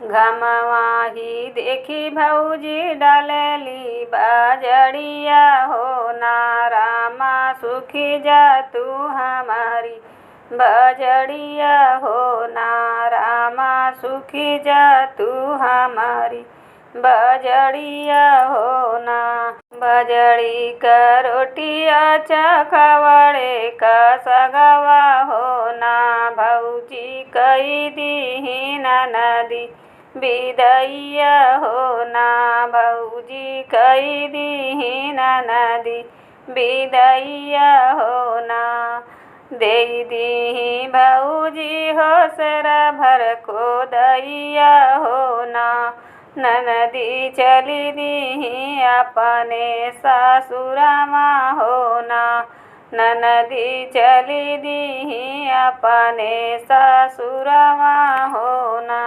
घमवाही देखी भौजी डालेली बाजड़िया हो ना रामा सुखी जा तू हमारी बजड़िया हो ना रामा सुखी जा तू हमारी बजड़िया हो ना। बजड़ी का रोटिया चखवड़े का सगवा हो ना भौजी कई दी नदी बिदैया हो ना भौजी कई दी नदी बिदैया हो ना। दे दी भौजी हो सेरा भर को दैया हो ना ननदी चली दी अपने ससुरामा हो ना ननदी चली दी अपने ससुरामा हो ना।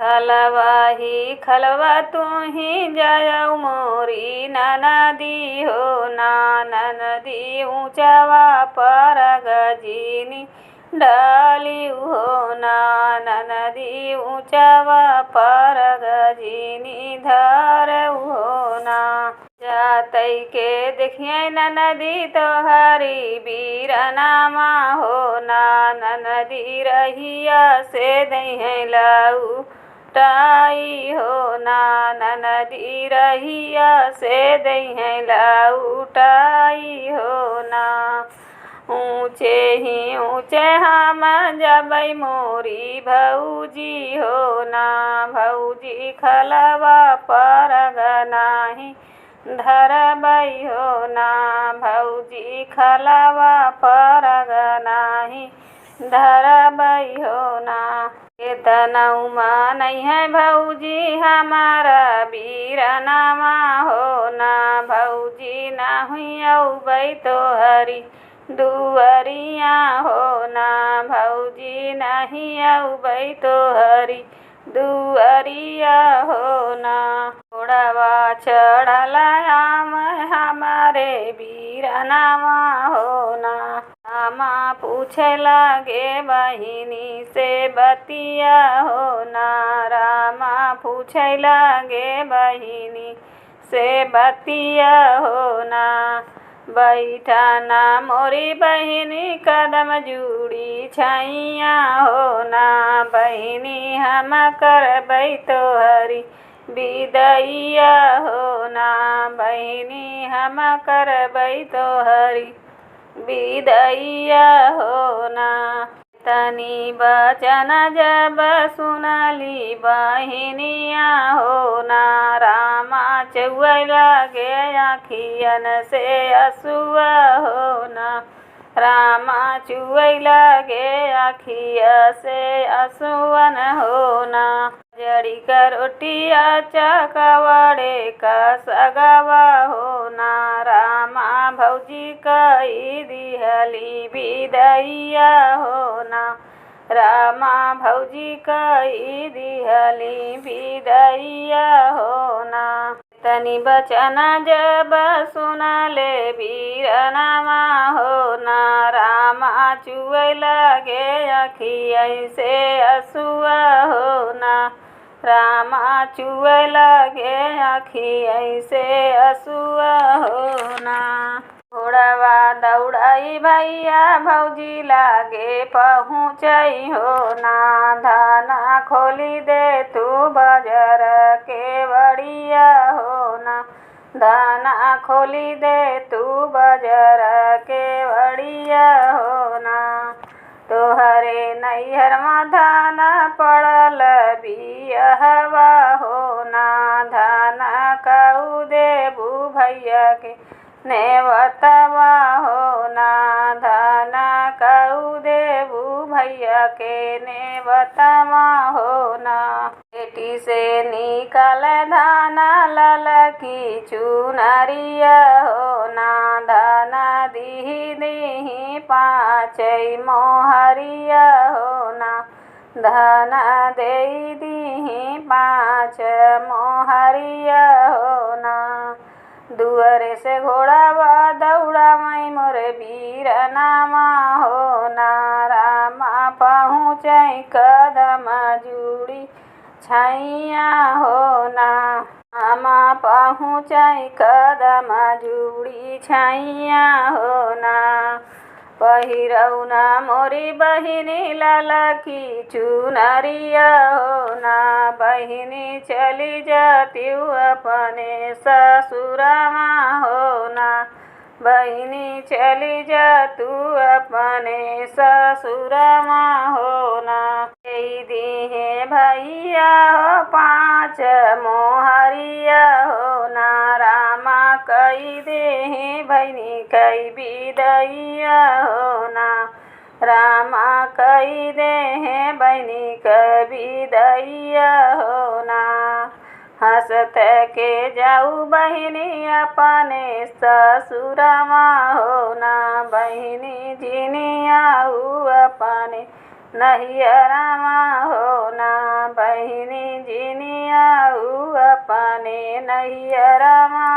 खलवा ही खलवा तू ही जायऊ मोरी ननदी हो ना ननदी ऊंचावा पर गजीनी डाली हो ना ननदी ऊंचावा पर गजीनी धर हो ना। जातई के देखिए ननदी तोहरी बीरनामा हो ना ननदी रहिया से दही लाऊ टाई हो ना ननदी रहिया से दही लाऊ टाई हो ना। ऊँचे ही ऊँचे हम जबै मोरी भौजी हो ना भौजी खलवा पर गनाही धरबै हो ना भौजी खलवा पर गनाही धरबै हो ना। केतनऊ नहीं है भौजी हमारा बीरनामा हो ना भौजी ना हुई अउबै तोहरी दुअरिया हो ना भौजी नहीं अउबै तोहरी दुअरिया हो ना। घोड़वा चढ़लायाम हमारे बीरनामा हो ना रामा पूछे लागे बहिनी से बतिया हो ना रामा पूछे लागे बहिनी से बतिया हो ना। बैठा ना मोरी बहिनी कदम जुड़ी छैया हो ना बहिनी हम करबै तोहरी बिदैया हो ना बहिनी हम करबै तोहरी बिदैया हो ना। तनी बचन जब सुनली बहिनिया हो ना रामा चौअ लागे आखियन से असुआ हो ना रामा चुअ लागे आखिया से असुअन हो ना। जड़ी का रोटिया चकवड़े का सगवा हो ना रामा भौजी कई दिहली बिदैया हो ना रामा भौजी कई दिहली बिदैया हो ना। तनी बचन जब सुनले बीरनामा हो ना रामा चुअ लागे आखिया से असुआ हो ना रामा चुअ लागे आखिया से असुआ हो ना। घोड़वा दौड़ाई भैया भौजी लागे पहुँचई हो ना धाना खोली दे तू बाजार के बड़िया हो ना धाना खोली दे तू बाजार के बड़िया हो ना। तोहरे नैहर में धाना पड़ल बियहवा हो ना धाना कऊ देबू भैया के नेवतवा हो ना धाना कऊ देबू भैया के नेवतवा हो ना। बेटी से निकल धाना ललकी चुनरिया हो ना धाना दीही दीही पाँचई मोहरिया हो ना धाना दे दीही पाँच मोहरिया हो ना। दुअरे से घोड़ावा दौड़ा मई मोरे बीरनामा हो ना रामा पहुँचई कदम जुड़ी छैया हो ना। आमा पहुँचाई कदम जुड़ी छैया हो ना। पहिरौना मोरी बहिनी ललकी चुनरिया हो ना। बहिनी चली जात्यू अपने ससुरमा हो ना। बहिनी चली जा तू अपने ससुरमा हो ना। कई दिहे भैया हो 5 मोहरिया हो ना। रामा कई देहे बहिनी कई विदैया हो ना। रामा कई देहे बहिनी कई विदैया हो ना। हंसत के जाऊ बहिनी अपने ससुरमा हो ना। बहिनी जिनियाऊ अपने नैहरमा हो ना। बहिनी जिनियाऊ अपने नैहरमा